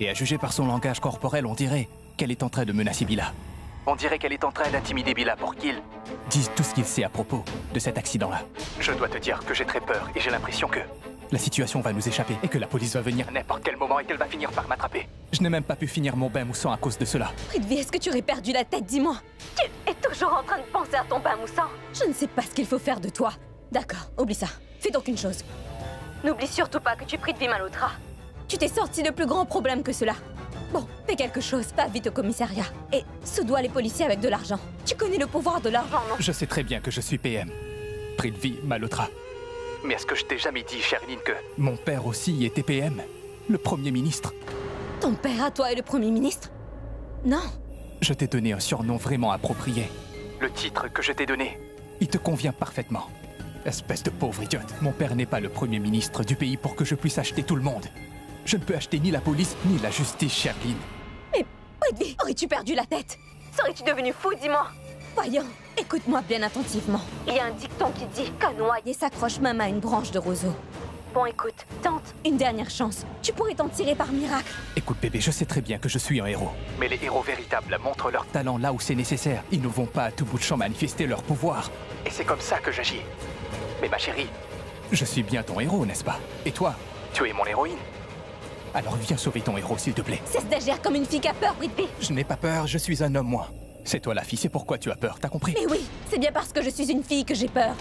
Et à juger par son langage corporel, on dirait qu'elle est en train de menacer Bila. On dirait qu'elle est en train d'intimider Bila pour qu'il dise tout ce qu'il sait à propos de cet accident-là. Je dois te dire que j'ai très peur et j'ai l'impression que la situation va nous échapper et que la police va venir à n'importe quel moment et qu'elle va finir par m'attraper. Je n'ai même pas pu finir mon bain moussant à cause de cela. Prithvi, est-ce que tu aurais perdu la tête, dis-moi? Tu es toujours en train de penser à ton bain moussant. Je ne sais pas ce qu'il faut faire de toi. D'accord, oublie ça. Fais donc une chose. N'oublie surtout pas que tu es Prithvi Malhotra. Tu t'es sorti de plus grands problèmes que cela. Bon, fais quelque chose, va vite au commissariat. Et soudoie les policiers avec de l'argent. Tu connais le pouvoir de l'argent, non? Je sais très bien que je suis PM. Prithvi Malhotra. Mais est-ce que je t'ai jamais dit, Sherline, que mon père aussi était PM? Le Premier ministre. Ton père à toi est le Premier ministre? Non. Je t'ai donné un surnom vraiment approprié. Le titre que je t'ai donné, il te convient parfaitement. Espèce de pauvre idiote. Mon père n'est pas le Premier ministre du pays pour que je puisse acheter tout le monde. Je ne peux acheter ni la police, ni la justice, Sherline. Mais, Prithvi, aurais-tu perdu la tête? Serais-tu devenu fou, dis-moi? Voyons, écoute-moi bien attentivement. Il y a un dicton qui dit qu'un noyer s'accroche même à une branche de roseau. Bon, écoute, tente. Une dernière chance. Tu pourrais t'en tirer par miracle. Écoute, bébé, je sais très bien que je suis un héros. Mais les héros véritables montrent leur talent là où c'est nécessaire. Ils ne vont pas à tout bout de champ manifester leur pouvoir. Et c'est comme ça que j'agis. Mais ma chérie, je suis bien ton héros, n'est-ce pas? Et toi, tu es mon héroïne. Alors viens sauver ton héros, s'il te plaît. Cesse d'agir comme une fille qui a peur, Prithvi. Je n'ai pas peur, je suis un homme, moi. C'est toi la fille, c'est pourquoi tu as peur, t'as compris? Mais oui, c'est bien parce que je suis une fille que j'ai peur.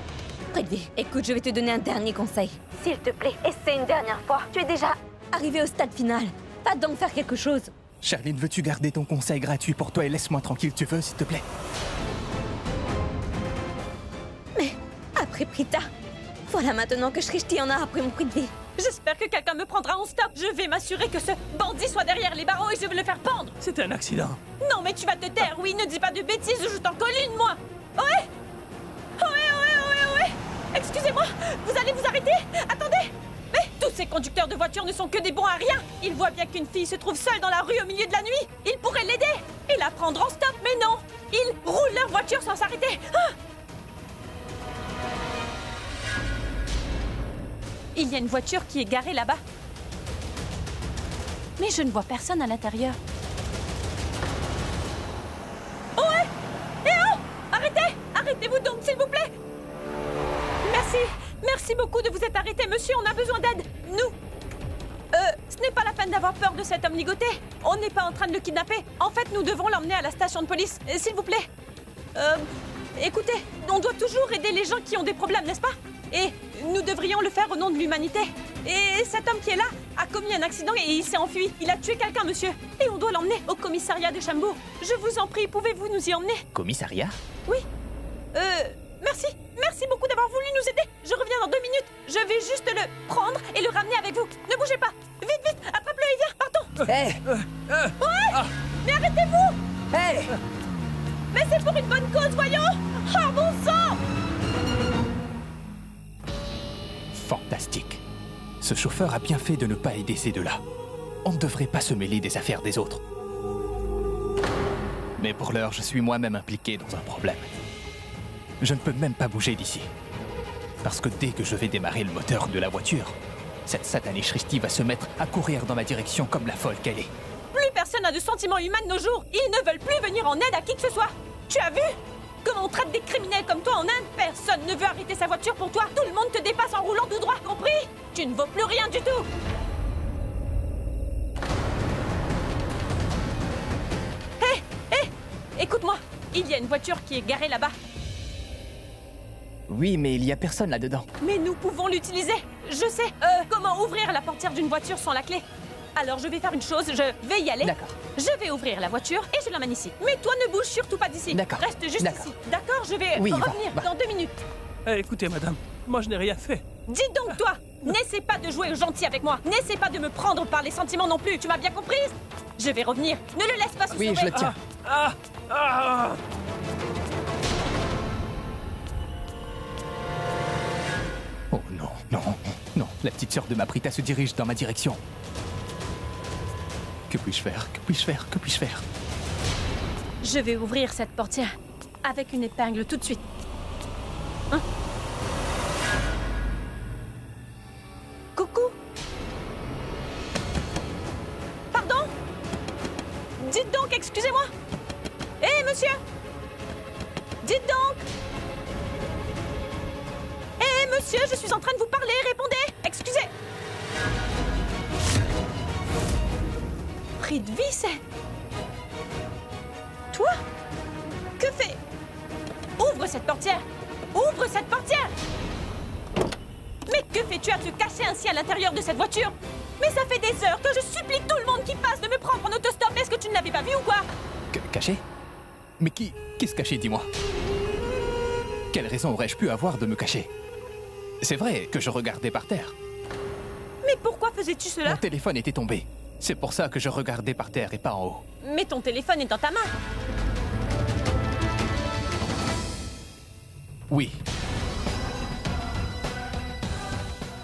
Prithvi, écoute, je vais te donner un dernier conseil. S'il te plaît, essaie une dernière fois. Tu es déjà arrivé au stade final. Va donc faire quelque chose. Sherline, veux-tu garder ton conseil gratuit pour toi et laisse-moi tranquille, tu veux, s'il te plaît? Mais après Prita, voilà maintenant que Shrishti en a après mon Prithvi. J'espère que quelqu'un me prendra en stop. Je vais m'assurer que ce bandit soit derrière les barreaux et je vais le faire pendre. C'est un accident. Non, mais tu vas te taire, oui, ne dis pas de bêtises ou je t'en colle une, moi. Ouais. Excusez-moi, vous allez vous arrêter? Attendez. Mais tous ces conducteurs de voitures ne sont que des bons à rien. Ils voient bien qu'une fille se trouve seule dans la rue au milieu de la nuit. Ils pourraient l'aider et la prendre en stop, mais non. Ils roulent leur voiture sans s'arrêter. Il y a une voiture qui est garée là-bas. Mais je ne vois personne à l'intérieur. Oh ouais! Eh oh! Arrêtez! Arrêtez-vous donc, s'il vous plaît! Merci! Merci beaucoup de vous être arrêté, monsieur, on a besoin d'aide! Nous! Ce n'est pas la peine d'avoir peur de cet homme ligoté. On n'est pas en train de le kidnapper. En fait, nous devons l'emmener à la station de police. S'il vous plaît. Écoutez, on doit toujours aider les gens qui ont des problèmes, n'est-ce pas? Et nous devrions le faire au nom de l'humanité. Et cet homme qui est là a commis un accident et il s'est enfui. Il a tué quelqu'un, monsieur. Et on doit l'emmener au commissariat de Chambou. Je vous en prie, pouvez-vous nous y emmener? Commissariat? Oui. Merci. Merci beaucoup d'avoir voulu nous aider. Je reviens dans 2 minutes. Je vais juste le prendre et le ramener avec vous. Ne bougez pas. Vite, vite. Attrape-le et viens. Partons. Hé! Ouais. Mais arrêtez-vous. Hé! Mais c'est pour une bonne cause, voyons. Ah, bon sang! Fantastique. Ce chauffeur a bien fait de ne pas aider ces deux-là. On ne devrait pas se mêler des affaires des autres. Mais pour l'heure, je suis moi-même impliqué dans un problème. Je ne peux même pas bouger d'ici. Parce que dès que je vais démarrer le moteur de la voiture, cette satanée Shrishti va se mettre à courir dans ma direction comme la folle qu'elle est. Plus personne n'a de sentiments humains de nos jours. Ils ne veulent plus venir en aide à qui que ce soit. Tu as vu comment on traite des criminels comme toi en Inde? Personne ne veut arrêter sa voiture pour toi. Tout le monde te dépasse en roulant tout droit, compris? Tu ne vaux plus rien du tout. Hé, écoute-moi. Il y a une voiture qui est garée là-bas. Oui, mais il y a personne là-dedans. Mais nous pouvons l'utiliser. Je sais. Comment ouvrir la portière d'une voiture sans la clé? Alors je vais faire une chose, je vais y aller. D'accord. Je vais ouvrir la voiture et je l'emmène ici. Mais toi ne bouge surtout pas d'ici. D'accord. Reste juste D'accord. ici. D'accord, je vais Oui, revenir va. dans 2 minutes. Écoutez, madame, moi je n'ai rien fait. Dis donc toi, n'essaie pas de jouer au gentil avec moi. N'essaie pas de me prendre par les sentiments non plus. Tu m'as bien comprise? Je vais revenir. Ne le laisse pas se Oui, sauver. je le tiens. Oh non, non, non. La petite sœur de ma Prita se dirige dans ma direction. Que puis-je faire? Que puis-je faire? Que puis-je faire? Je vais ouvrir cette portière avec une épingle tout de suite. Hein? Coucou? Pardon? Excusez-moi. Hé, monsieur! Dites donc! Hé, monsieur, je suis en train de vous parler, répondez! Excusez! Prithvi, c'est... Toi? Que fais... Ouvre cette portière! Ouvre cette portière! Mais que fais-tu à te cacher ainsi à l'intérieur de cette voiture? Mais ça fait des heures que je supplie tout le monde qui passe de me prendre en autostop. Est-ce que tu ne l'avais pas vu ou quoi? Caché? Mais qui se cachait, dis-moi? Quelle raison aurais-je pu avoir de me cacher? C'est vrai que je regardais par terre. Mais pourquoi faisais-tu cela? Mon téléphone était tombé. C'est pour ça que je regardais par terre et pas en haut. Mais ton téléphone est dans ta main. Oui.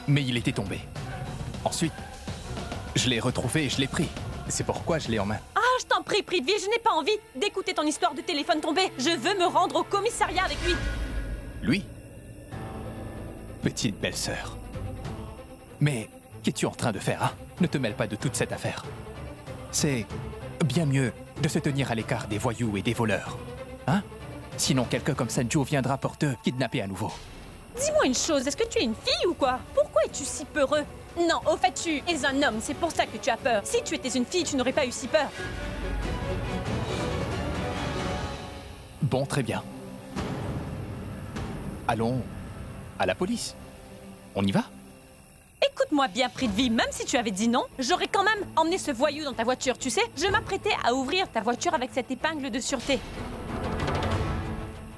Mais il était tombé. Ensuite, je l'ai retrouvé et je l'ai pris. C'est pourquoi je l'ai en main. Ah, je t'en prie, Prithvi, je n'ai pas envie d'écouter ton histoire de téléphone tombé. Je veux me rendre au commissariat avec lui. Lui? Petite belle-sœur. Mais qu'es-tu en train de faire, hein? Ne te mêle pas de toute cette affaire. C'est bien mieux de se tenir à l'écart des voyous et des voleurs. Hein? Sinon, quelqu'un comme Sanju viendra pour te kidnapper à nouveau. Dis-moi une chose, est-ce que tu es une fille ou quoi? Pourquoi es-tu si peureux? Non, au fait, tu es un homme, c'est pour ça que tu as peur. Si tu étais une fille, tu n'aurais pas eu si peur. Bon, très bien. Allons à la police. On y va? Écoute-moi bien, Prithvi, même si tu avais dit non, j'aurais quand même emmené ce voyou dans ta voiture, tu sais? Je m'apprêtais à ouvrir ta voiture avec cette épingle de sûreté.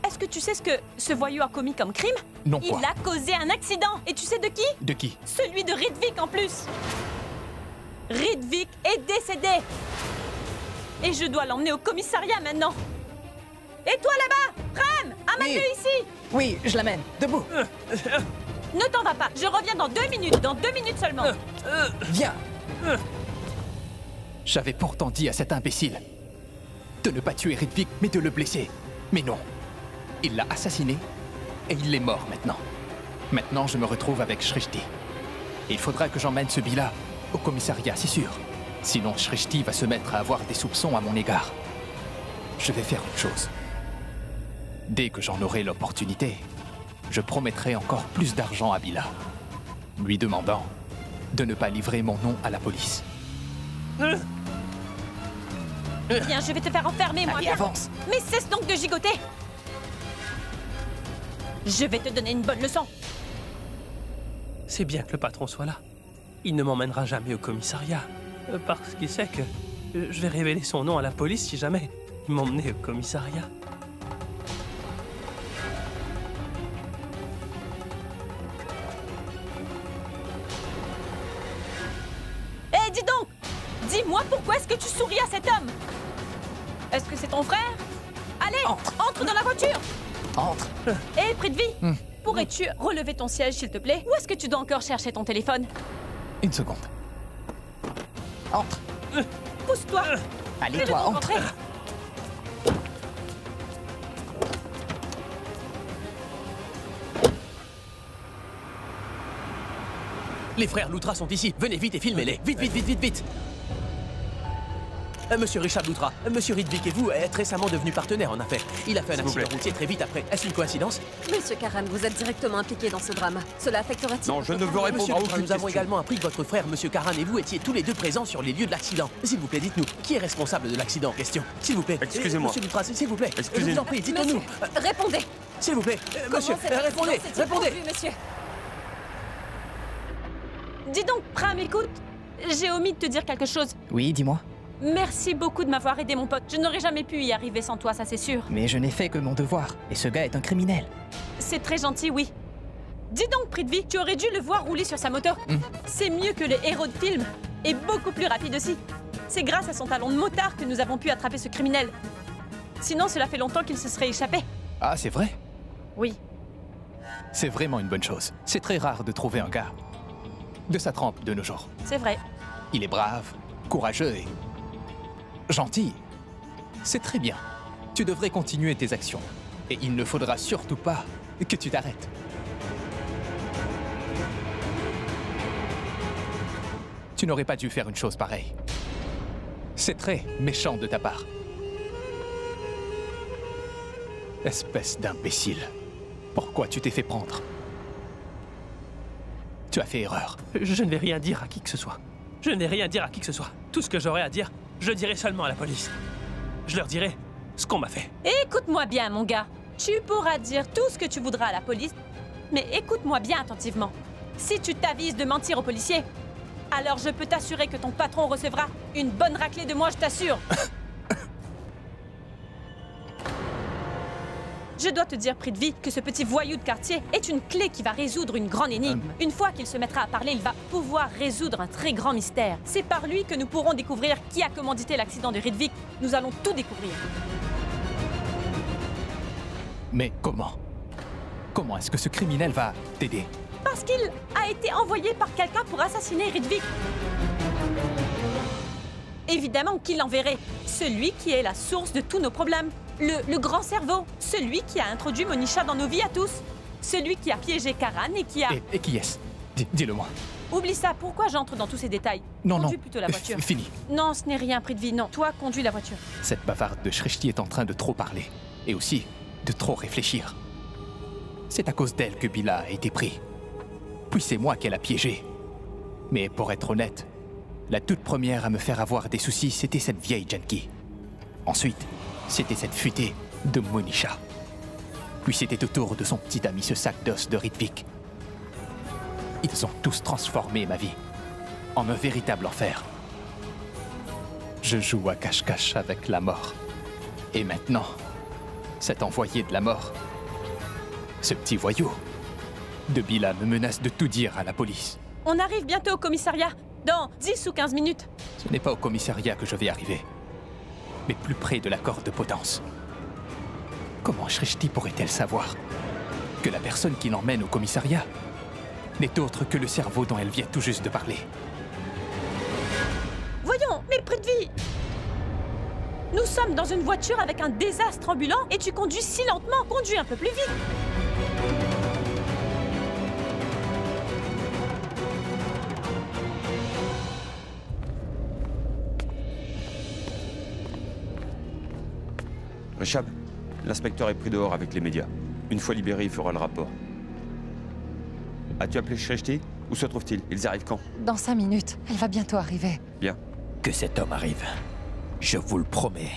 Est-ce que tu sais ce que ce voyou a commis comme crime? Non, quoi? Il a causé un accident. Et tu sais de qui? De qui? Celui de Ritvik en plus. Ritvik est décédé. Et je dois l'emmener au commissariat maintenant. Et toi là-bas, Prem, amène-le Oui. ici. Oui, je l'amène. Debout. Ne t'en va pas, je reviens dans 2 minutes, dans 2 minutes seulement. Viens. J'avais pourtant dit à cet imbécile de ne pas tuer Ritvik, mais de le blesser. Mais non. Il l'a assassiné et il est mort maintenant. Maintenant, je me retrouve avec Shrishti. Et il faudra que j'emmène ce Bila au commissariat, c'est sûr. Sinon, Shrishti va se mettre à avoir des soupçons à mon égard. Je vais faire une chose. Dès que j'en aurai l'opportunité, je promettrai encore plus d'argent à Bila, lui demandant de ne pas livrer mon nom à la police. Viens, je vais te faire enfermer, moi. Allez, Viens. avance. Mais cesse donc de gigoter. Je vais te donner une bonne leçon. C'est bien que le patron soit là. Il ne m'emmènera jamais au commissariat. Parce qu'il sait que je vais révéler son nom à la police si jamais il m'emmenait au commissariat. Eh, dis donc! Dis-moi pourquoi est-ce que tu souris à cet homme? Est-ce que c'est ton frère? Allez, entre dans la voiture! Entre. Eh, Prithvi, pourrais-tu relever ton siège, s'il te plaît? Ou est-ce que tu dois encore chercher ton téléphone? Une seconde. Entre. Pousse-toi! Allez, Fais-le toi, donc entre. rentrer. Les frères Loutra sont ici. Venez vite et filmez-les. Vite, vite, vite, vite, vite. Monsieur Richard Loutra, Monsieur Ritvik et vous êtes récemment devenus partenaires en affaires. Il a fait un accident routier très vite après. Est-ce une coïncidence? Monsieur Karam, vous êtes directement impliqué dans ce drame. Cela affectera-t-il? Non, je ne veux répondre Monsieur à Loutra, aucune nous avons question. également appris que votre frère, Monsieur Karan, et vous étiez tous les deux présents sur les lieux de l'accident. S'il vous plaît, dites-nous, qui est responsable de l'accident en question? S'il vous plaît. Excusez-moi. Monsieur Loutra, s'il vous plaît. Excusez-moi. Je vous en prie, dites-nous. Monsieur, répondez. S'il vous plaît. Monsieur, Comment cet répondez, accident s'est-il répondez. produit, monsieur? Dis donc, Pram, écoute, j'ai omis de te dire quelque chose. Oui, dis-moi. Merci beaucoup de m'avoir aidé, mon pote. Je n'aurais jamais pu y arriver sans toi, ça c'est sûr. Mais je n'ai fait que mon devoir. Et ce gars est un criminel. C'est très gentil, oui. Dis donc, Prithvi, tu aurais dû le voir rouler sur sa moto. C'est mieux que les héros de film. Et beaucoup plus rapide aussi. C'est grâce à son talon de motard que nous avons pu attraper ce criminel. Sinon, cela fait longtemps qu'il se serait échappé. Ah, c'est vrai? Oui. C'est vraiment une bonne chose. C'est très rare de trouver un gars de sa trempe de nos jours. C'est vrai. Il est brave, courageux et gentil. C'est très bien. Tu devrais continuer tes actions. Et il ne faudra surtout pas que tu t'arrêtes. Tu n'aurais pas dû faire une chose pareille. C'est très méchant de ta part. Espèce d'imbécile. Pourquoi tu t'es fait prendre? Tu as fait erreur. Je ne vais rien dire à qui que ce soit. Je n'ai rien dire à qui que ce soit. Tout ce que j'aurai à dire, je le dirai seulement à la police. Je leur dirai ce qu'on m'a fait. Écoute-moi bien, mon gars. Tu pourras dire tout ce que tu voudras à la police, mais écoute-moi bien attentivement. Si tu t'avises de mentir aux policiers, alors je peux t'assurer que ton patron recevra une bonne raclée de moi, je t'assure. Je dois te dire, Prithvi, que ce petit voyou de quartier est une clé qui va résoudre une grande énigme. Une fois qu'il se mettra à parler, il va pouvoir résoudre un très grand mystère. C'est par lui que nous pourrons découvrir qui a commandité l'accident de Ridvik. Nous allons tout découvrir. Mais comment? Comment est-ce que ce criminel va t'aider? Parce qu'il a été envoyé par quelqu'un pour assassiner Ridvik. Évidemment qu'il enverrait celui qui est la source de tous nos problèmes. Le grand cerveau, celui qui a introduit Monisha dans nos vies à tous. Celui qui a piégé Karan et qui a... Et qui est-ce? Dis-le-moi. Oublie ça, pourquoi j'entre dans tous ces détails? Conduis plutôt la voiture. Fini. Non, ce n'est rien, Prithvi, non. Toi, conduis la voiture. Cette bavarde de Shrishti est en train de trop parler. Et aussi, de trop réfléchir. C'est à cause d'elle que Bila a été pris. Puis c'est moi qu'elle a piégé. Mais pour être honnête, la toute première à me faire avoir des soucis, c'était cette vieille Janki. Ensuite, c'était cette futée de Monisha. Puis c'était au tour de son petit ami, ce sac d'os de Ridvik. Ils ont tous transformé ma vie en un véritable enfer. Je joue à cache-cache avec la mort. Et maintenant, cet envoyé de la mort, ce petit voyou de Bila me menace de tout dire à la police. On arrive bientôt au commissariat, dans 10 ou 15 minutes. Ce n'est pas au commissariat que je vais arriver, mais plus près de la corde de potence. Comment Shrishti pourrait-elle savoir que la personne qui l'emmène au commissariat n'est autre que le cerveau dont elle vient tout juste de parler? Voyons, mais Prithvi, nous sommes dans une voiture avec un désastre ambulant et tu conduis si lentement. Conduis un peu plus vite. Rishab, l'inspecteur est pris dehors avec les médias. Une fois libéré, il fera le rapport. As-tu appelé Shrishti? Où se trouve-t-il? Ils arrivent quand? Dans 5 minutes. Elle va bientôt arriver. Bien. Que cet homme arrive. Je vous le promets.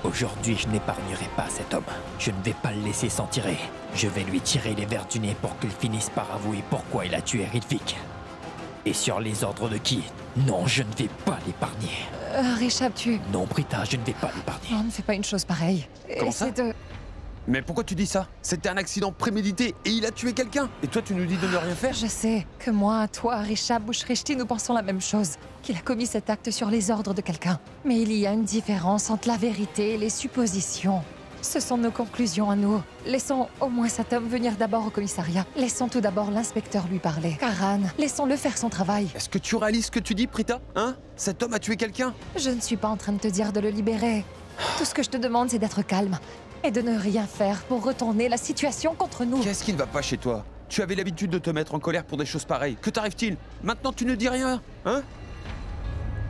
Aujourd'hui, je n'épargnerai pas cet homme. Je ne vais pas le laisser s'en tirer. Je vais lui tirer les vers du nez pour qu'il finisse par avouer pourquoi il a tué Ridvik. Et sur les ordres de qui? Non, je ne vais pas l'épargner. Rishab, tu... Non, Prita, je ne vais pas l'épargner. Non, ne fais pas une chose pareille. Comment ça? Mais pourquoi tu dis ça? C'était un accident prémédité et il a tué quelqu'un. Et toi, tu nous dis de ne rien faire? Je sais que moi, toi, Rishab ou Shrishti, nous pensons la même chose. Qu'il a commis cet acte sur les ordres de quelqu'un. Mais il y a une différence entre la vérité et les suppositions. Ce sont nos conclusions à nous. Laissons au moins cet homme venir d'abord au commissariat. Laissons tout d'abord l'inspecteur lui parler. Karan, laissons-le faire son travail. Est-ce que tu réalises ce que tu dis, Prita? Hein? Cet homme a tué quelqu'un? Je ne suis pas en train de te dire de le libérer. Tout ce que je te demande, c'est d'être calme. Et de ne rien faire pour retourner la situation contre nous. Qu'est-ce qui ne va pas chez toi? Tu avais l'habitude de te mettre en colère pour des choses pareilles. Que t'arrive-t-il? Maintenant, tu ne dis rien, hein?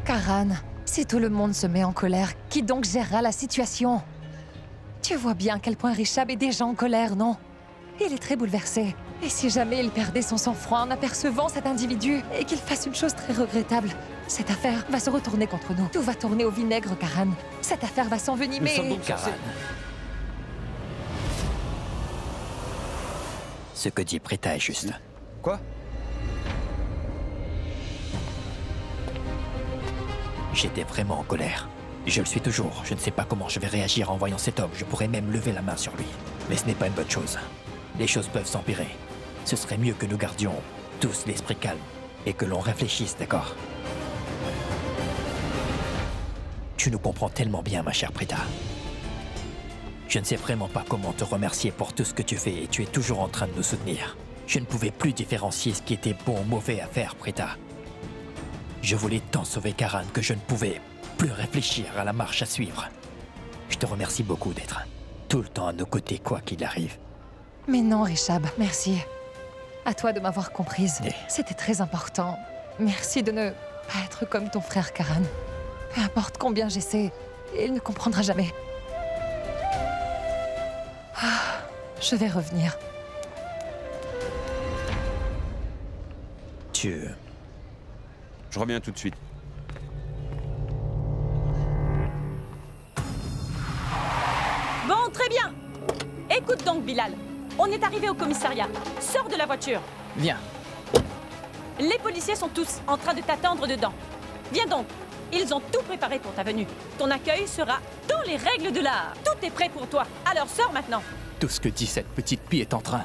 Karan, si tout le monde se met en colère, qui donc gérera la situation? Tu vois bien à quel point Rishab est déjà en colère, non? Il est très bouleversé. Et si jamais il perdait son sang-froid en apercevant cet individu et qu'il fasse une chose très regrettable, cette affaire va se retourner contre nous. Tout va tourner au vinaigre, Karan. Cette affaire va s'envenimer. Nous sommes donc Karan. Ce que dit Prita est juste. Quoi? J'étais vraiment en colère. Je le suis toujours. Je ne sais pas comment je vais réagir en voyant cet homme. Je pourrais même lever la main sur lui. Mais ce n'est pas une bonne chose. Les choses peuvent s'empirer. Ce serait mieux que nous gardions tous l'esprit calme et que l'on réfléchisse, d'accord? Tu nous comprends tellement bien, ma chère Prita. Je ne sais vraiment pas comment te remercier pour tout ce que tu fais et tu es toujours en train de nous soutenir. Je ne pouvais plus différencier ce qui était bon ou mauvais à faire, Prita. Je voulais tant sauver Karan que je ne pouvais plus réfléchir à la marche à suivre. Je te remercie beaucoup d'être tout le temps à nos côtés, quoi qu'il arrive. Mais non, Rishab, merci. À toi de m'avoir comprise. Et... C'était très important. Merci de ne pas être comme ton frère Karan. Peu importe combien j'essaie, il ne comprendra jamais. Je vais revenir. Je reviens tout de suite. Bon, très bien. Écoute donc, Bilal. On est arrivé au commissariat. Sors de la voiture. Viens. Les policiers sont tous en train de t'attendre dedans. Viens donc. Ils ont tout préparé pour ta venue. Ton accueil sera dans les règles de l'art. Tout est prêt pour toi. Alors sors maintenant. Tout ce que dit cette petite pie est en train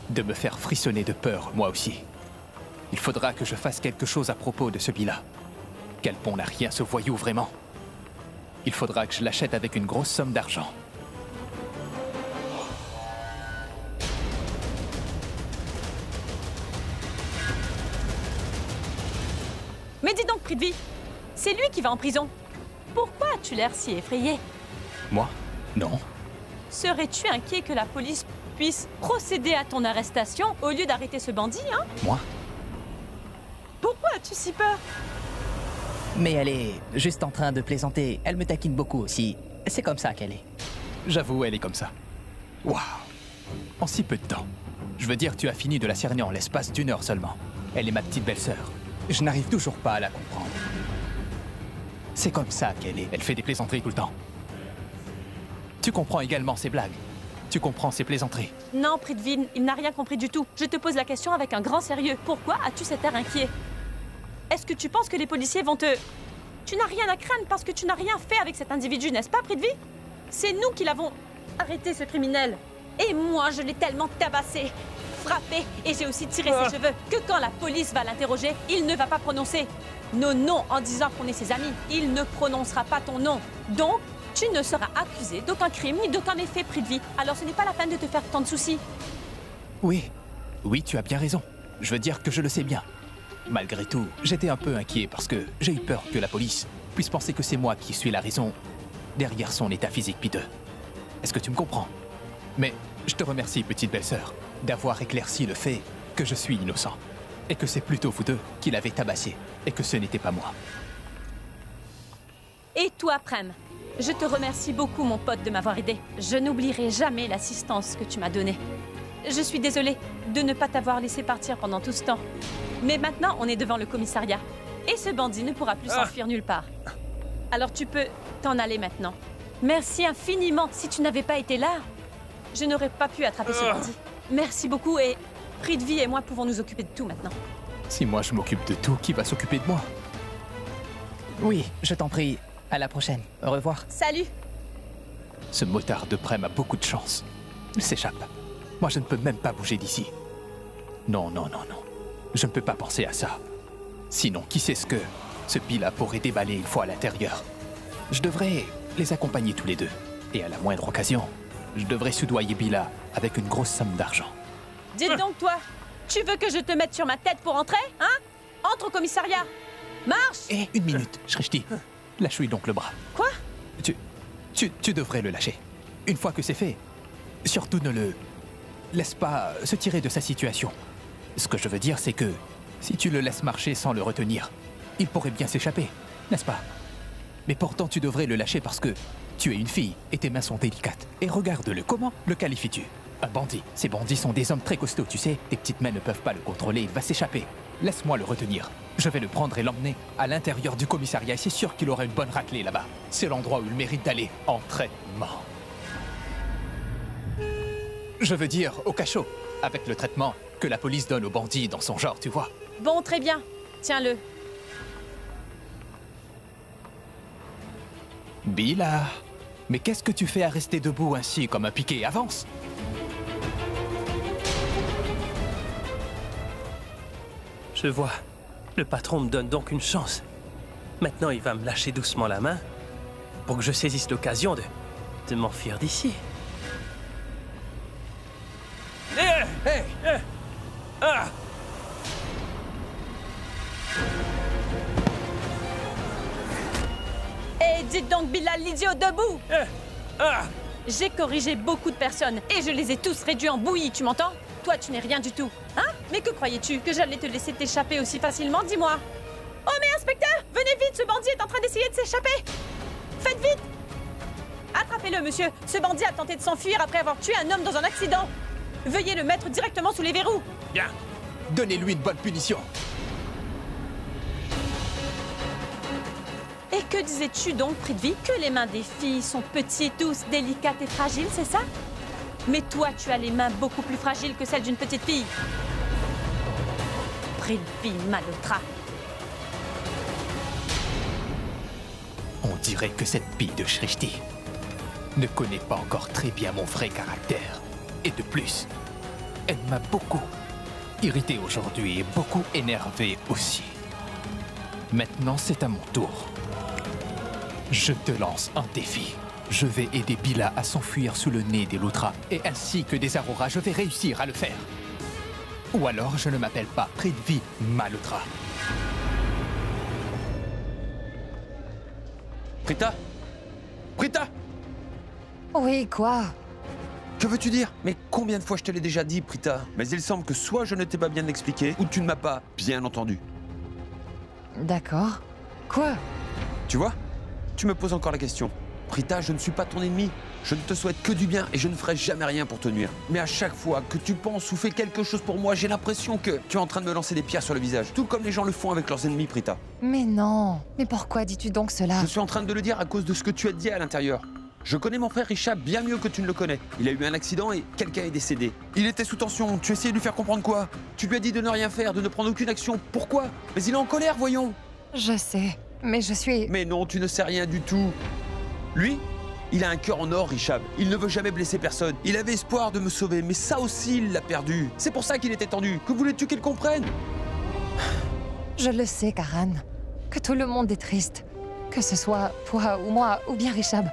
de me faire frissonner de peur, moi aussi. Il faudra que je fasse quelque chose à propos de ce Bila. Quel bon n'a rien, ce voyou, vraiment. Il faudra que je l'achète avec une grosse somme d'argent. Mais dis donc, Prithvi, c'est lui qui va en prison. Pourquoi as-tu l'air si effrayé? Moi? Non. Serais-tu inquiet que la police puisse procéder à ton arrestation au lieu d'arrêter ce bandit, hein? Moi? Pourquoi as-tu si peur? Mais elle est juste en train de plaisanter. Elle me taquine beaucoup aussi. C'est comme ça qu'elle est. J'avoue, elle est comme ça. Waouh! En si peu de temps. Je veux dire, tu as fini de la cerner en l'espace d'1 heure seulement. Elle est ma petite belle-sœur. Je n'arrive toujours pas à la comprendre. C'est comme ça qu'elle est. Elle fait des plaisanteries tout le temps. Tu comprends également ses blagues. Tu comprends ses plaisanteries. Non, Prithvi, il n'a rien compris du tout. Je te pose la question avec un grand sérieux. Pourquoi as-tu cet air inquiet? Est-ce que tu penses que les policiers vont te... Tu n'as rien à craindre parce que tu n'as rien fait avec cet individu, n'est-ce pas, Prithvi? C'est nous qui l'avons arrêté, ce criminel. Et moi, je l'ai tellement tabassé, frappé, et j'ai aussi tiré ses cheveux, que quand la police va l'interroger, il ne va pas prononcer nos noms en disant qu'on est ses amis. Il ne prononcera pas ton nom. Donc, tu ne seras accusé d'aucun crime ni d'aucun méfait, Prithvi. Alors ce n'est pas la peine de te faire tant de soucis. Oui. Oui, tu as bien raison. Je veux dire que je le sais bien. Malgré tout, j'étais un peu inquiet parce que j'ai eu peur que la police puisse penser que c'est moi qui suis la raison derrière son état physique piteux. Est-ce que tu me comprends? Mais je te remercie, petite belle-sœur, d'avoir éclairci le fait que je suis innocent. Et que c'est plutôt vous deux qui l'avez tabassé et que ce n'était pas moi. Et toi, Prem, je te remercie beaucoup, mon pote, de m'avoir aidé. Je n'oublierai jamais l'assistance que tu m'as donnée. Je suis désolée de ne pas t'avoir laissé partir pendant tout ce temps. Mais maintenant, on est devant le commissariat. Et ce bandit ne pourra plus s'enfuir nulle part. Alors tu peux t'en aller maintenant. Merci infiniment. Si tu n'avais pas été là, je n'aurais pas pu attraper ce bandit. Merci beaucoup et Prithvi et moi pouvons nous occuper de tout maintenant. Si moi je m'occupe de tout, qui va s'occuper de moi? Oui, je t'en prie. À la prochaine. Au revoir. Salut! Ce motard de Prem a beaucoup de chance. Il s'échappe. Moi, je ne peux même pas bouger d'ici. Non, non, non, non. Je ne peux pas penser à ça. Sinon, qui sait ce que ce Bila pourrait déballer une fois à l'intérieur? Je devrais les accompagner tous les deux. Et à la moindre occasion, je devrais soudoyer Bila avec une grosse somme d'argent. Dites donc, toi, tu veux que je te mette sur ma tête pour entrer, hein? Entre au commissariat. Marche! Hé, une minute, Shrishti. Lâche-lui donc le bras. Quoi? Tu devrais le lâcher. Une fois que c'est fait, surtout ne le laisse pas se tirer de sa situation. Ce que je veux dire, c'est que si tu le laisses marcher sans le retenir, il pourrait bien s'échapper, n'est-ce pas? Mais pourtant, tu devrais le lâcher parce que tu es une fille et tes mains sont délicates. Et regarde-le, comment le qualifies-tu? Un bandit. Ces bandits sont des hommes très costauds, tu sais. Tes petites mains ne peuvent pas le contrôler, il va s'échapper. Laisse-moi le retenir. Je vais le prendre et l'emmener à l'intérieur du commissariat et c'est sûr qu'il aura une bonne raclée là-bas. C'est l'endroit où il mérite d'aller en traitement. Je veux dire, au cachot, avec le traitement que la police donne aux bandits dans son genre, tu vois. Bon, très bien. Tiens-le. Bila, mais qu'est-ce que tu fais à rester debout ainsi comme un piqué? Avance! Je vois. Le patron me donne donc une chance. Maintenant, il va me lâcher doucement la main pour que je saisisse l'occasion de m'enfuir d'ici. Et dites donc, Bilal l'idiot, debout! J'ai corrigé beaucoup de personnes et je les ai tous réduits en bouillie, tu m'entends? Toi, tu n'es rien du tout. Hein? Mais que croyais-tu? Que j'allais te laisser t'échapper aussi facilement? Dis-moi. Oh, mais inspecteur! Venez vite, ce bandit est en train d'essayer de s'échapper! Faites vite! Attrapez-le, monsieur. Ce bandit a tenté de s'enfuir après avoir tué un homme dans un accident. Veuillez le mettre directement sous les verrous. Bien. Donnez-lui une bonne punition. Et que disais-tu donc, Prithvi? Que les mains des filles sont petites, douces, délicates et fragiles, c'est ça? Mais toi, tu as les mains beaucoup plus fragiles que celles d'une petite fille. Prithvi Malhotra. On dirait que cette pille de Shrishti ne connaît pas encore très bien mon vrai caractère. Et de plus, elle m'a beaucoup irrité aujourd'hui et beaucoup énervé aussi. Maintenant, c'est à mon tour. Je te lance un défi. Je vais aider Bila à s'enfuir sous le nez des Loutra, et ainsi que des Aurora, je vais réussir à le faire. Ou alors, je ne m'appelle pas Prithvi Malhotra. Prita? Prita? Oui, quoi? Que veux-tu dire? Mais combien de fois je te l'ai déjà dit, Prita? Mais il semble que soit je ne t'ai pas bien expliqué, ou tu ne m'as pas bien entendu. D'accord. Quoi? Tu vois? Tu me poses encore la question. Prita, je ne suis pas ton ennemi. Je ne te souhaite que du bien et je ne ferai jamais rien pour te nuire. Mais à chaque fois que tu penses ou fais quelque chose pour moi, j'ai l'impression que tu es en train de me lancer des pierres sur le visage. Tout comme les gens le font avec leurs ennemis, Prita. Mais non. Mais pourquoi dis-tu donc cela? Je suis en train de le dire à cause de ce que tu as dit à l'intérieur. Je connais mon frère Richard bien mieux que tu ne le connais. Il a eu un accident et quelqu'un est décédé. Il était sous tension. Tu essayais de lui faire comprendre quoi? Tu lui as dit de ne rien faire, de ne prendre aucune action. Pourquoi? Mais il est en colère, voyons. Je sais. Mais je suis... Mais non, tu ne sais rien du tout. Lui, il a un cœur en or, Richard. Il ne veut jamais blesser personne. Il avait espoir de me sauver, mais ça aussi, il l'a perdu. C'est pour ça qu'il était tendu. Que voulais-tu qu'il comprenne? Je le sais, Karan. Que tout le monde est triste. Que ce soit toi ou moi, ou bien Richard.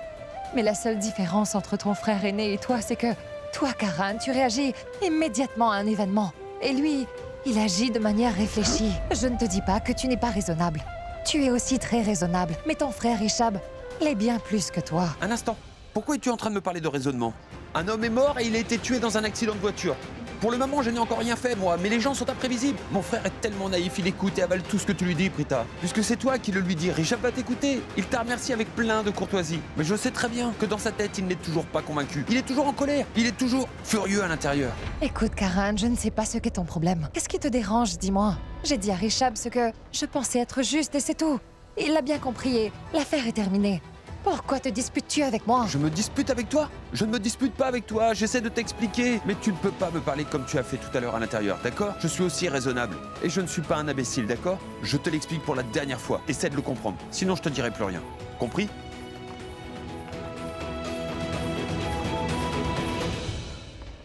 Mais la seule différence entre ton frère aîné et toi, c'est que... Toi, Karan, tu réagis immédiatement à un événement. Et lui, il agit de manière réfléchie. Je ne te dis pas que tu n'es pas raisonnable. Tu es aussi très raisonnable. Mais ton frère Richard l'est bien plus que toi. Un instant. Pourquoi es-tu en train de me parler de raisonnement? Un homme est mort et il a été tué dans un accident de voiture. Pour le moment, je n'ai encore rien fait, moi, mais les gens sont imprévisibles. Mon frère est tellement naïf, il écoute et avale tout ce que tu lui dis, Prita. Puisque c'est toi qui le lui dis, Richard va t'écouter. Il t'a remercié avec plein de courtoisie. Mais je sais très bien que dans sa tête, il n'est toujours pas convaincu. Il est toujours en colère. Il est toujours furieux à l'intérieur. Écoute, Karan, je ne sais pas ce qu'est ton problème. Qu'est-ce qui te dérange, dis-moi? J'ai dit à Richard ce que je pensais être juste et c'est tout. Il l'a bien compris et l'affaire est terminée. Pourquoi te disputes-tu avec moi? Je me dispute avec toi? Je ne me dispute pas avec toi, j'essaie de t'expliquer. Mais tu ne peux pas me parler comme tu as fait tout à l'heure à l'intérieur, d'accord? Je suis aussi raisonnable. Et je ne suis pas un imbécile, d'accord? Je te l'explique pour la dernière fois. Essaie de le comprendre. Sinon, je te dirai plus rien. Compris?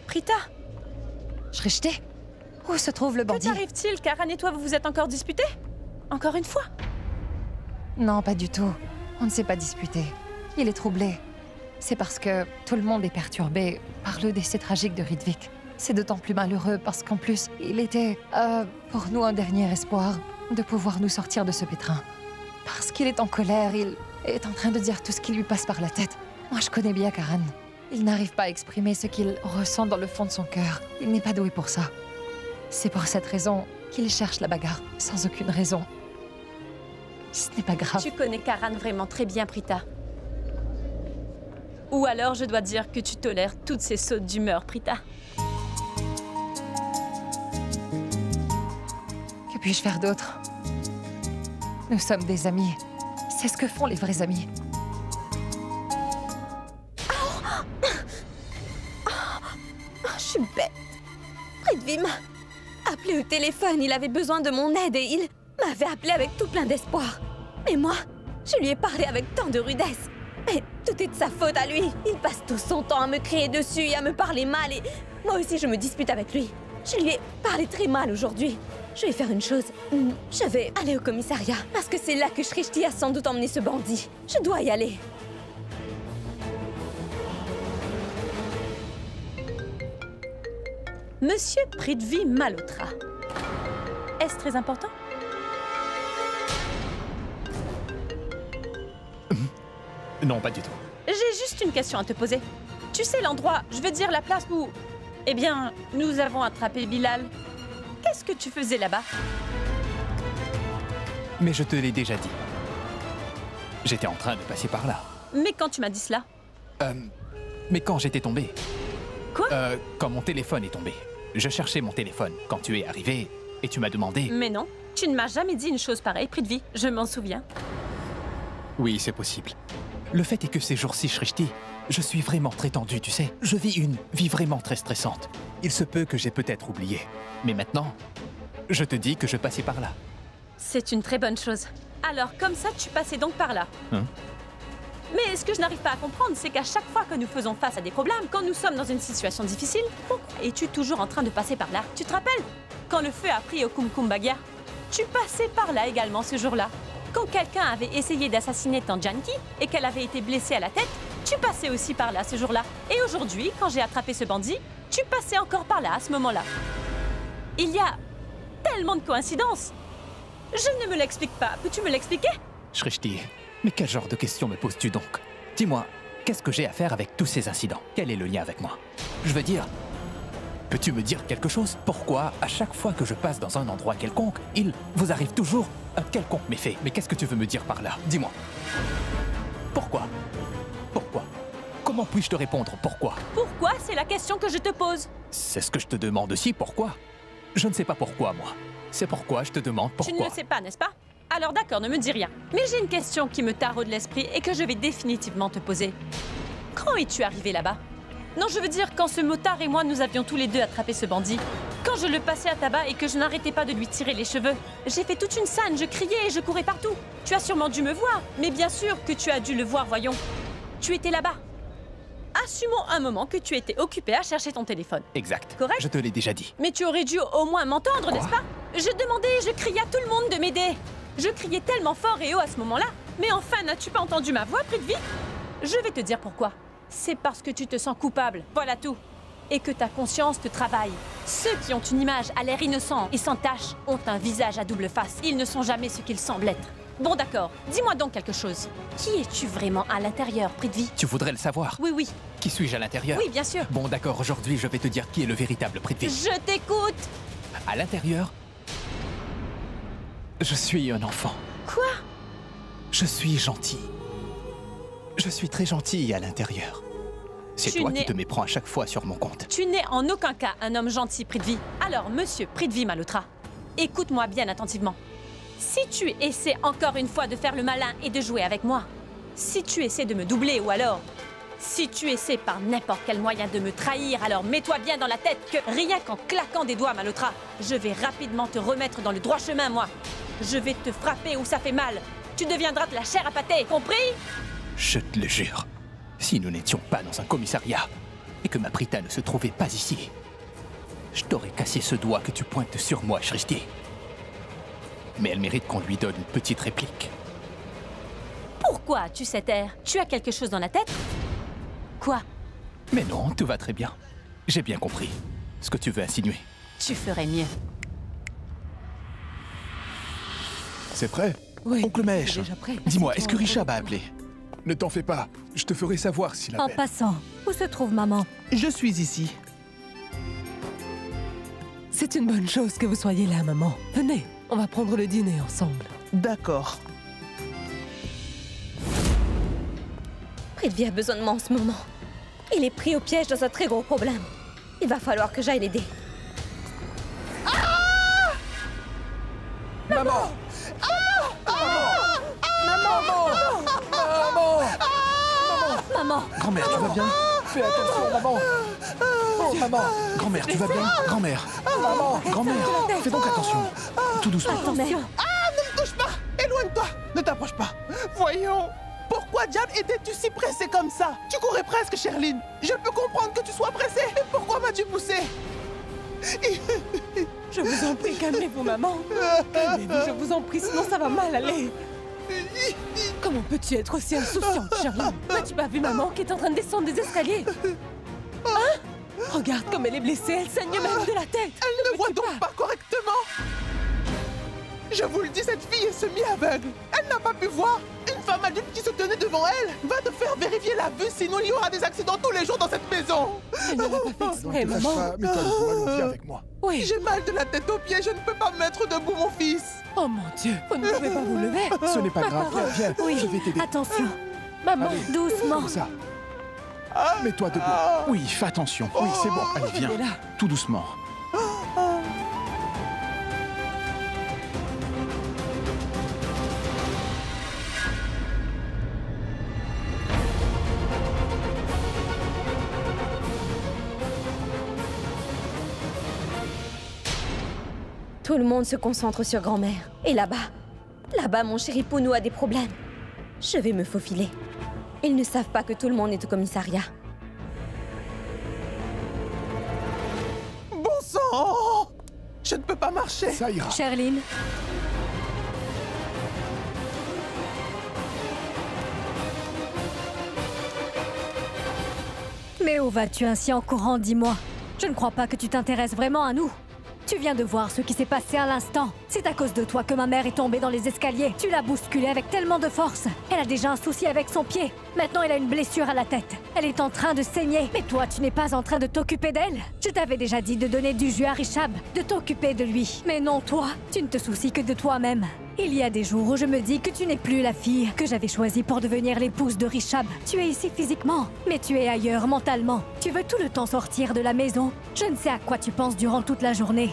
Prita! Shrishti, où se trouve le bandit? Que t'arrive-t-il? Karan et toi, vous vous êtes encore disputés? Encore une fois? Non, pas du tout. On ne s'est pas disputé. Il est troublé. C'est parce que tout le monde est perturbé par le décès tragique de Ridvik. C'est d'autant plus malheureux parce qu'en plus, il était, pour nous, un dernier espoir de pouvoir nous sortir de ce pétrin. Parce qu'il est en colère, il est en train de dire tout ce qui lui passe par la tête. Moi, je connais bien Karan. Il n'arrive pas à exprimer ce qu'il ressent dans le fond de son cœur. Il n'est pas doué pour ça. C'est pour cette raison qu'il cherche la bagarre, sans aucune raison. Ce n'est pas grave. Tu connais Karan vraiment très bien, Prita. Ou alors je dois dire que tu tolères toutes ces sautes d'humeur, Prita. Que puis-je faire d'autre? Nous sommes des amis. C'est ce que font les vrais amis. Je suis bête. Prithvi m'a appelé au téléphone. Il avait besoin de mon aide et il m'avait appelé avec tout plein d'espoir. Mais moi, je lui ai parlé avec tant de rudesse. Mais tout est de sa faute à lui. Il passe tout son temps à me crier dessus et à me parler mal et moi aussi je me dispute avec lui. Je lui ai parlé très mal aujourd'hui. Je vais faire une chose. Je vais aller au commissariat parce que c'est là que Shrishti a sans doute emmené ce bandit. Je dois y aller. Monsieur Prithvi Malhotra. Est-ce très important? Non, pas du tout. J'ai juste une question à te poser. Tu sais l'endroit, je veux dire la place où... Eh bien, nous avons attrapé Bilal. Qu'est-ce que tu faisais là-bas? Mais je te l'ai déjà dit. J'étais en train de passer par là. Mais quand tu m'as dit cela, Mais quand j'étais tombé... Quoi? Quand mon téléphone est tombé. Je cherchais mon téléphone quand tu es arrivé et tu m'as demandé... Mais non, tu ne m'as jamais dit une chose pareille, Prithvi. Je m'en souviens. Oui, c'est possible. Le fait est que ces jours-ci, Shrishti, je suis vraiment très tendu, tu sais. Je vis une vie vraiment très stressante. Il se peut que j'ai peut-être oublié. Mais maintenant, je te dis que je passais par là. C'est une très bonne chose. Alors, comme ça, tu passais donc par là. Hein? Mais ce que je n'arrive pas à comprendre, c'est qu'à chaque fois que nous faisons face à des problèmes, quand nous sommes dans une situation difficile, pourquoi es-tu toujours en train de passer par là? Tu te rappelles? Quand le feu a pris au Kumkumbagia, tu passais par là également ce jour-là. Quand quelqu'un avait essayé d'assassiner Tante Janki et qu'elle avait été blessée à la tête, tu passais aussi par là ce jour-là. Et aujourd'hui, quand j'ai attrapé ce bandit, tu passais encore par là à ce moment-là. Il y a tellement de coïncidences. Je ne me l'explique pas. Peux-tu me l'expliquer? Shrishti, mais quel genre de questions me poses-tu donc? Dis-moi, qu'est-ce que j'ai à faire avec tous ces incidents? Quel est le lien avec moi? Je veux dire, peux-tu me dire quelque chose? Pourquoi, à chaque fois que je passe dans un endroit quelconque, il vous arrive toujours un quelconque méfait? Mais qu'est-ce que tu veux me dire par là? Dis-moi. Pourquoi? Pourquoi? Comment puis-je te répondre pourquoi? Pourquoi? C'est la question que je te pose. C'est ce que je te demande aussi, pourquoi? Je ne sais pas pourquoi, moi. C'est pourquoi je te demande pourquoi. Tu ne le sais pas, n'est-ce pas? Alors d'accord, ne me dis rien. Mais j'ai une question qui me taraude l'esprit et que je vais définitivement te poser. Quand es-tu arrivé là-bas? Non, je veux dire, quand ce motard et moi, nous avions tous les deux attrapé ce bandit. Quand je le passais à tabac et que je n'arrêtais pas de lui tirer les cheveux. J'ai fait toute une scène, je criais et je courais partout. Tu as sûrement dû me voir, mais bien sûr que tu as dû le voir, voyons. Tu étais là-bas. Assumons un moment que tu étais occupé à chercher ton téléphone. Exact. Correct? Je te l'ai déjà dit. Mais tu aurais dû au moins m'entendre, n'est-ce pas? Je demandais, je criais à tout le monde de m'aider. Je criais tellement fort et haut à ce moment-là. Mais enfin, n'as-tu pas entendu ma voix, Prithvi? Je vais te dire pourquoi. C'est parce que tu te sens coupable, voilà tout. Et que ta conscience te travaille. Ceux qui ont une image à l'air innocent et sans tache ont un visage à double face. Ils ne sont jamais ce qu'ils semblent être. Bon d'accord, dis-moi donc quelque chose. Qui es-tu vraiment à l'intérieur, Prithvi? Tu voudrais le savoir? Oui, oui. Qui suis-je à l'intérieur? Oui, bien sûr. Bon d'accord, aujourd'hui je vais te dire qui est le véritable Prithvi. Je t'écoute. À l'intérieur, je suis un enfant. Quoi? Je suis gentil. Je suis très gentil à l'intérieur. C'est toi qui te méprends à chaque fois sur mon compte. Tu n'es en aucun cas un homme gentil, Prithvi. Alors, monsieur Prithvi Malhotra, écoute-moi bien attentivement. Si tu essaies encore une fois de faire le malin et de jouer avec moi, si tu essaies de me doubler ou alors, si tu essaies par n'importe quel moyen de me trahir, alors mets-toi bien dans la tête que rien qu'en claquant des doigts, Malhotra, je vais rapidement te remettre dans le droit chemin, moi. Je vais te frapper où ça fait mal. Tu deviendras de la chair à pâté, compris? Je te le jure, si nous n'étions pas dans un commissariat et que ma Prita ne se trouvait pas ici, je t'aurais cassé ce doigt que tu pointes sur moi, Shrishti. Mais elle mérite qu'on lui donne une petite réplique. Pourquoi as-tu cet air? Tu as quelque chose dans la tête? Quoi? Mais non, tout va très bien. J'ai bien compris ce que tu veux insinuer. Tu ferais mieux. C'est prêt? Oui. Oncle Mèche, dis-moi, est-ce que Richard a appelé? Ne t'en fais pas, je te ferai savoir s'il En appelle. passant, où se trouve maman? Je suis ici. C'est une bonne chose que vous soyez là, maman. Venez, on va prendre le dîner ensemble. D'accord. Prithvi a besoin de moi en ce moment. Il est pris au piège dans un très gros problème. Il va falloir que j'aille l'aider. Maman! Maman! Grand-mère, tu vas bien? Fais attention, maman! Oh, maman! Grand-mère, tu vas bien? Grand-mère! Maman! Grand-mère! Fais donc attention! Tout doucement! Attention! Ah, ne me touche pas! Éloigne-toi! Ne t'approche pas! Voyons! Pourquoi diable étais-tu si pressé comme ça? Tu courais presque, Sherline! Je peux comprendre que tu sois pressé! Et pourquoi m'as-tu poussé? Je vous en prie, calmez-vous, maman. Calmez-vous, je vous en prie, sinon ça va mal aller. Comment peux-tu être aussi insouciante, Sherline? N'as-tu pas vu maman qui est en train de descendre des escaliers? Hein? Regarde comme elle est blessée, elle saigne même de la tête. Elle ne voit donc pas correctement! Je vous le dis, cette fille est semi-aveugle. Elle n'a pas pu voir. Une femme adulte qui se tenait devant elle va te faire vérifier la vue, sinon il y aura des accidents tous les jours dans cette maison. Elle ne l'a pas fait exprès, maman. Mais calme-toi, allons, viens avec moi. Oui. J'ai mal de la tête aux pieds, je ne peux pas me mettre debout, mon fils. Oh mon Dieu, vous ne pouvez pas vous lever. Ce n'est pas grave, viens, viens. Oui, Je vais t'aider. attention. Maman, Allez, doucement. comme ça. Mets-toi debout. Oui, fais attention. Oui, c'est bon. Allez, viens. Tout doucement. Tout le monde se concentre sur grand-mère. Et là-bas, mon chéri Pounou a des problèmes. Je vais me faufiler. Ils ne savent pas que tout le monde est au commissariat. Bon sang! Je ne peux pas marcher. Ça ira. Sherline. Mais où vas-tu ainsi en courant, dis-moi? Je ne crois pas que tu t'intéresses vraiment à nous. Tu viens de voir ce qui s'est passé à l'instant. C'est à cause de toi que ma mère est tombée dans les escaliers. Tu l'as bousculée avec tellement de force. Elle a déjà un souci avec son pied. Maintenant, elle a une blessure à la tête. Elle est en train de saigner. Mais toi, tu n'es pas en train de t'occuper d'elle. Je t'avais déjà dit de donner du jus à Richab, de t'occuper de lui. Mais non, toi, tu ne te soucies que de toi-même. Il y a des jours où je me dis que tu n'es plus la fille que j'avais choisie pour devenir l'épouse de Richab. Tu es ici physiquement, mais tu es ailleurs mentalement. Tu veux tout le temps sortir de la maison. Je ne sais à quoi tu penses durant toute la journée.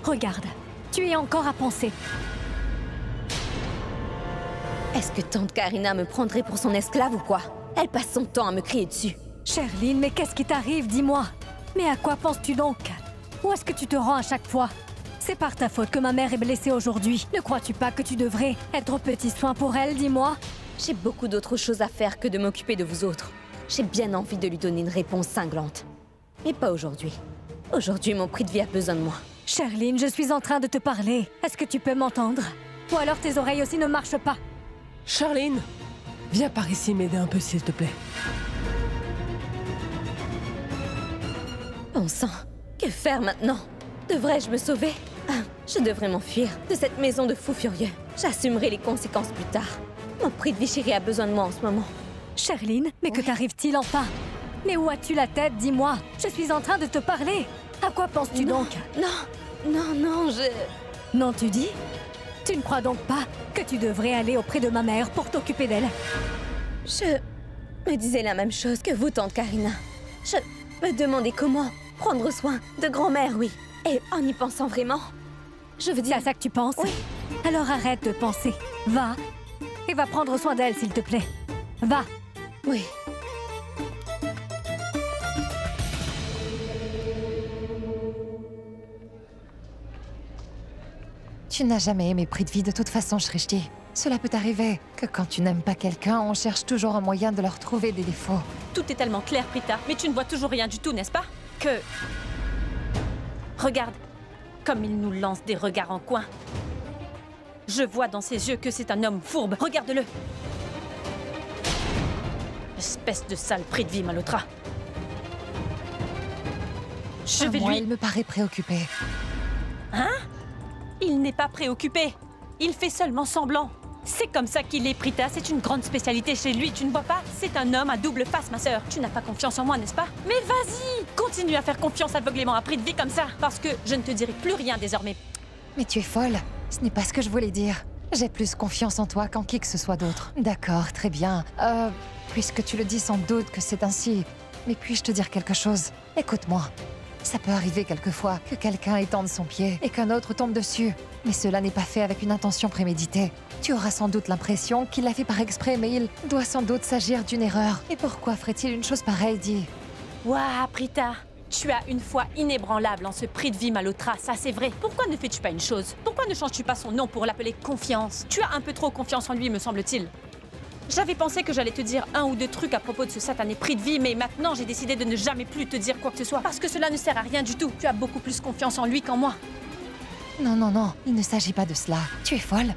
Regarde, tu es encore à penser. Est-ce que tante Karina me prendrait pour son esclave ou quoi? Elle passe son temps à me crier dessus. Sherline, mais qu'est-ce qui t'arrive, dis-moi? Mais à quoi penses-tu donc? Où est-ce que tu te rends à chaque fois? C'est par ta faute que ma mère est blessée aujourd'hui. Ne crois-tu pas que tu devrais être au petit soin pour elle, dis-moi? J'ai beaucoup d'autres choses à faire que de m'occuper de vous autres. J'ai bien envie de lui donner une réponse cinglante. Mais pas aujourd'hui. Aujourd'hui, mon prix de vie a besoin de moi. Sherline, je suis en train de te parler. Est-ce que tu peux m'entendre? Ou alors tes oreilles aussi ne marchent pas? Charline, viens par ici m'aider un peu, s'il te plaît. Bon sang, que faire maintenant? Devrais-je me sauver? Je devrais m'enfuir de cette maison de fous furieux. J'assumerai les conséquences plus tard. Mon prix de vie chéri a besoin de moi en ce moment. Sherline, mais que t'arrive-t-il enfin? Mais où as-tu la tête, dis-moi? Je suis en train de te parler. À quoi penses-tu donc? Non, je... Non, tu dis? Tu ne crois donc pas que tu devrais aller auprès de ma mère pour t'occuper d'elle? Je me disais la même chose que vous, tante Karina. Je me demandais comment prendre soin de grand-mère, oui. Et en y pensant vraiment, je veux dire... C'est à ça que tu penses? Oui. Alors arrête de penser. Va. Et va prendre soin d'elle, s'il te plaît. Va. Oui. Tu n'as jamais aimé Prix de Vie de toute façon, Shrishti. Cela peut arriver que quand tu n'aimes pas quelqu'un, on cherche toujours un moyen de leur trouver des défauts. Tout est tellement clair, Prita. Mais tu ne vois toujours rien du tout, n'est-ce pas? Que... Regarde, comme il nous lance des regards en coin. Je vois dans ses yeux que c'est un homme fourbe. Regarde-le. Espèce de sale Prix de Vie, Malhotra. Je vais lui... Il me paraît préoccupé. Hein? Il n'est pas préoccupé. Il fait seulement semblant. C'est comme ça qu'il est, Prita. C'est une grande spécialité chez lui, tu ne vois pas? C'est un homme à double face, ma sœur. Tu n'as pas confiance en moi, n'est-ce pas? Mais vas-y! Continue à faire confiance aveuglément à Prix de Vie comme ça, parce que je ne te dirai plus rien désormais. Mais tu es folle. Ce n'est pas ce que je voulais dire. J'ai plus confiance en toi qu'en qui que ce soit d'autre. D'accord, très bien. Puisque tu le dis sans doute que c'est ainsi, mais puis-je te dire quelque chose? Écoute-moi. Ça peut arriver quelquefois que quelqu'un étende son pied et qu'un autre tombe dessus. Mais cela n'est pas fait avec une intention préméditée. Tu auras sans doute l'impression qu'il l'a fait par exprès, mais il doit sans doute s'agir d'une erreur. Et pourquoi ferait-il une chose pareille, dis? Waouh, Prita! Tu as une foi inébranlable en ce Prix de Vie, Malhotra, ça c'est vrai. Pourquoi ne fais-tu pas une chose? Pourquoi ne changes-tu pas son nom pour l'appeler Confiance? Tu as un peu trop confiance en lui, me semble-t-il. J'avais pensé que j'allais te dire un ou deux trucs à propos de ce satané Prix de Vie, mais maintenant j'ai décidé de ne jamais plus te dire quoi que ce soit, parce que cela ne sert à rien du tout. Tu as beaucoup plus confiance en lui qu'en moi. Non, non, non, il ne s'agit pas de cela. Tu es folle.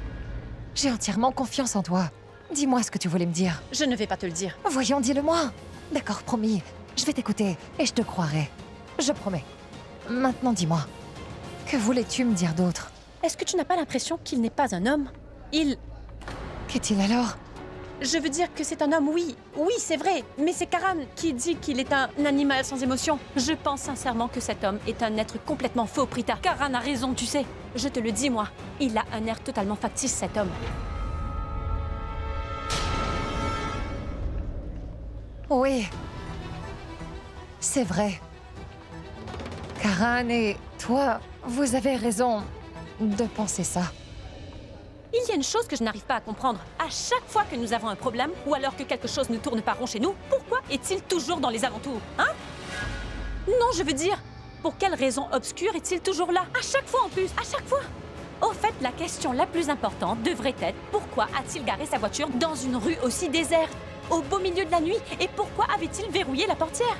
J'ai entièrement confiance en toi. Dis-moi ce que tu voulais me dire. Je ne vais pas te le dire. Voyons, dis-le-moi. D'accord, promis. Je vais t'écouter et je te croirai. Je promets. Maintenant, dis-moi. Que voulais-tu me dire d'autre? Est-ce que tu n'as pas l'impression qu'il n'est pas un homme? Qu'est-il alors? Je veux dire que c'est un homme, oui. Oui, c'est vrai. Mais c'est Karan qui dit qu'il est un animal sans émotion. Je pense sincèrement que cet homme est un être complètement faux, Prita. Karan a raison, tu sais. Je te le dis, moi. Il a un air totalement factice, cet homme. Oui. C'est vrai. Karan et toi, vous avez raison de penser ça. Il y a une chose que je n'arrive pas à comprendre. À chaque fois que nous avons un problème, ou alors que quelque chose ne tourne pas rond chez nous, pourquoi est-il toujours dans les alentours, hein? Non, je veux dire, pour quelle raison obscure est-il toujours là? À chaque fois en plus, à chaque fois! Au fait, la question la plus importante devrait être pourquoi a-t-il garé sa voiture dans une rue aussi déserte, au beau milieu de la nuit, et pourquoi avait-il verrouillé la portière?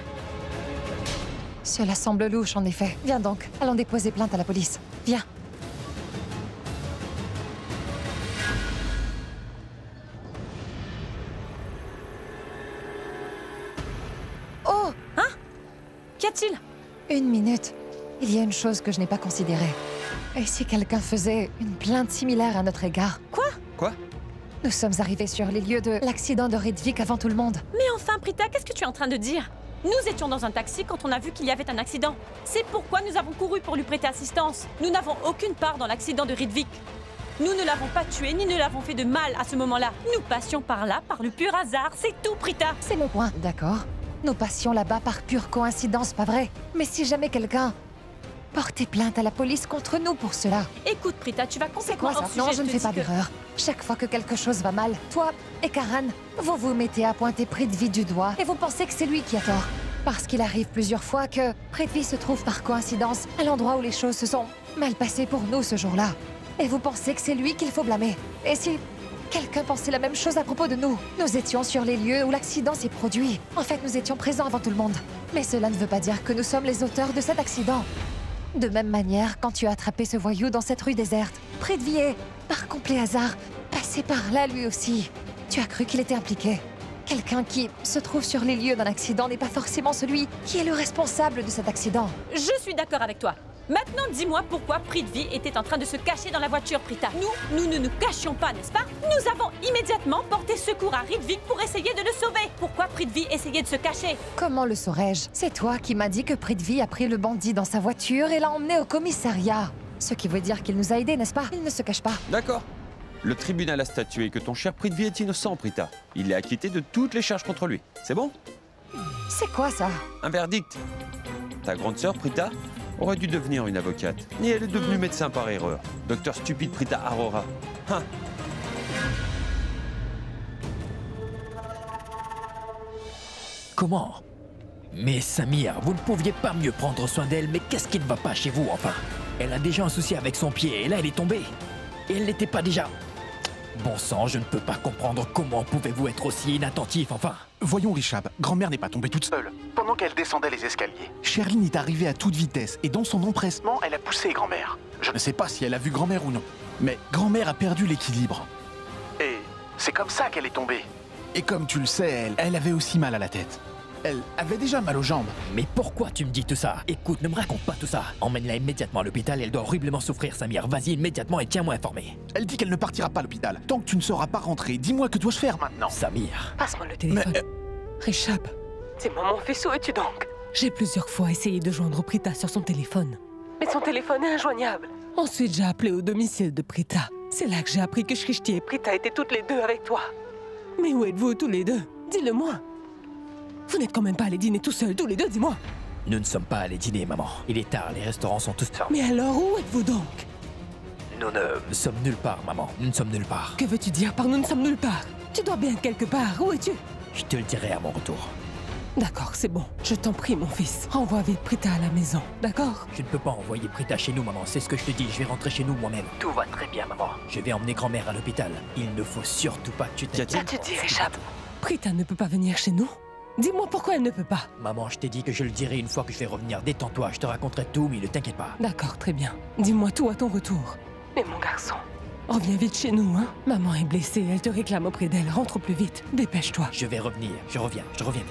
Cela semble louche, en effet. Viens donc, allons déposer plainte à la police. Viens. Oh! Hein? Qu'y a-t-il? Une minute. Il y a une chose que je n'ai pas considérée. Et si quelqu'un faisait une plainte similaire à notre égard? Quoi? Nous sommes arrivés sur les lieux de l'accident de Ridvik avant tout le monde. Mais enfin, Prita, qu'est-ce que tu es en train de dire? Nous étions dans un taxi quand on a vu qu'il y avait un accident. C'est pourquoi nous avons couru pour lui prêter assistance. Nous n'avons aucune part dans l'accident de Ridvik. Nous ne l'avons pas tué ni ne l'avons fait de mal à ce moment-là. Nous passions par là par le pur hasard, c'est tout, Prita. C'est mon point. D'accord. Nous passions là-bas par pure coïncidence, pas vrai? Mais si jamais quelqu'un portait plainte à la police contre nous pour cela... Écoute, Prita, tu vas complètement hors sujet. Non, je ne fais pas d'erreur. Chaque fois que quelque chose va mal, toi et Karan, vous vous mettez à pointer Prithvi du doigt et vous pensez que c'est lui qui a tort. Parce qu'il arrive plusieurs fois que Prithvi se trouve par coïncidence à l'endroit où les choses se sont mal passées pour nous ce jour-là. Et vous pensez que c'est lui qu'il faut blâmer. Et si quelqu'un pensait la même chose à propos de nous? Nous étions sur les lieux où l'accident s'est produit. En fait, nous étions présents avant tout le monde. Mais cela ne veut pas dire que nous sommes les auteurs de cet accident. De même manière, quand tu as attrapé ce voyou dans cette rue déserte, Prithvi est, par complet hasard, passé par là lui aussi. Tu as cru qu'il était impliqué. Quelqu'un qui se trouve sur les lieux d'un accident n'est pas forcément celui qui est le responsable de cet accident. Je suis d'accord avec toi. Maintenant, dis-moi pourquoi Prithvi était en train de se cacher dans la voiture, Prita. Nous ne nous cachions pas, n'est-ce pas? Nous avons immédiatement porté secours à Ridvik pour essayer de le sauver. Pourquoi Prithvi essayait de se cacher? Comment le saurais-je? C'est toi qui m'as dit que Prithvi a pris le bandit dans sa voiture et l'a emmené au commissariat. Ce qui veut dire qu'il nous a aidés, n'est-ce pas? Il ne se cache pas. D'accord. Le tribunal a statué que ton cher Prithvi est innocent, Prita. Il est acquitté de toutes les charges contre lui. C'est bon? C'est quoi ça? Un verdict. Ta grande sœur, Prita, aurait dû devenir une avocate. Et elle est devenue médecin par erreur. Docteur stupide Prita Arora. Hein. Comment? Mais Samir, vous ne pouviez pas mieux prendre soin d'elle, mais qu'est-ce qui ne va pas chez vous, enfin? Elle a déjà un souci avec son pied, et là elle est tombée. Et elle n'était pas déjà... Bon sang, je ne peux pas comprendre comment pouvez-vous être aussi inattentif, enfin. Voyons, Rishab, grand-mère n'est pas tombée toute seule. Pendant qu'elle descendait les escaliers. Sherlyn est arrivée à toute vitesse, et dans son empressement, Elle a poussé grand-mère. je ne sais pas si elle a vu grand-mère ou non, mais grand-mère a perdu l'équilibre. Et c'est comme ça qu'elle est tombée. Et comme tu le sais, elle avait aussi mal à la tête. Elle avait déjà mal aux jambes. Mais pourquoi tu me dis tout ça? Écoute, ne me raconte pas tout ça. Emmène-la immédiatement à l'hôpital, elle doit horriblement souffrir, Samir. Vas-y immédiatement et tiens-moi informé. Elle dit qu'elle ne partira pas à l'hôpital. Tant que tu ne seras pas rentré, dis-moi que dois-je faire maintenant? Samir. Passe-moi le téléphone. Rishab, dis-moi mon fils, où es-tu donc? J'ai plusieurs fois essayé de joindre Prita sur son téléphone. Mais son téléphone est injoignable. Ensuite, j'ai appelé au domicile de Prita. C'est là que j'ai appris que Shrishti et Prita étaient toutes les deux avec toi. Mais où êtes-vous tous les deux? Dis-le-moi. Vous n'êtes quand même pas allés dîner tout seuls, tous les deux, dis-moi. Nous ne sommes pas allés dîner, maman. Il est tard, les restaurants sont tous fermés. Mais alors, où êtes-vous donc? Nous ne sommes nulle part, maman. Nous ne sommes nulle part. Que veux-tu dire par nous ne sommes nulle part? Tu dois bien être quelque part, où es-tu? Je te le dirai à mon retour. D'accord, c'est bon. Je t'en prie, mon fils. Renvoie vite Prita à la maison, d'accord? Je ne peux pas envoyer Prita chez nous, maman. C'est ce que je te dis. Je vais rentrer chez nous moi-même. Tout va très bien, maman. Je vais emmener grand-mère à l'hôpital. Il ne faut surtout pas que tu t'inquiètes. Tu dis, Rishab. Prita ne peut pas venir chez nous? Dis-moi pourquoi elle ne peut pas. Maman, je t'ai dit que je le dirai une fois que je vais revenir. Détends-toi, je te raconterai tout, mais ne t'inquiète pas. D'accord, très bien. Dis-moi tout à ton retour. Mais mon garçon, reviens vite chez nous, hein? Maman est blessée, elle te réclame auprès d'elle. Rentre au plus vite. Dépêche-toi. Je vais revenir. Je reviens vite.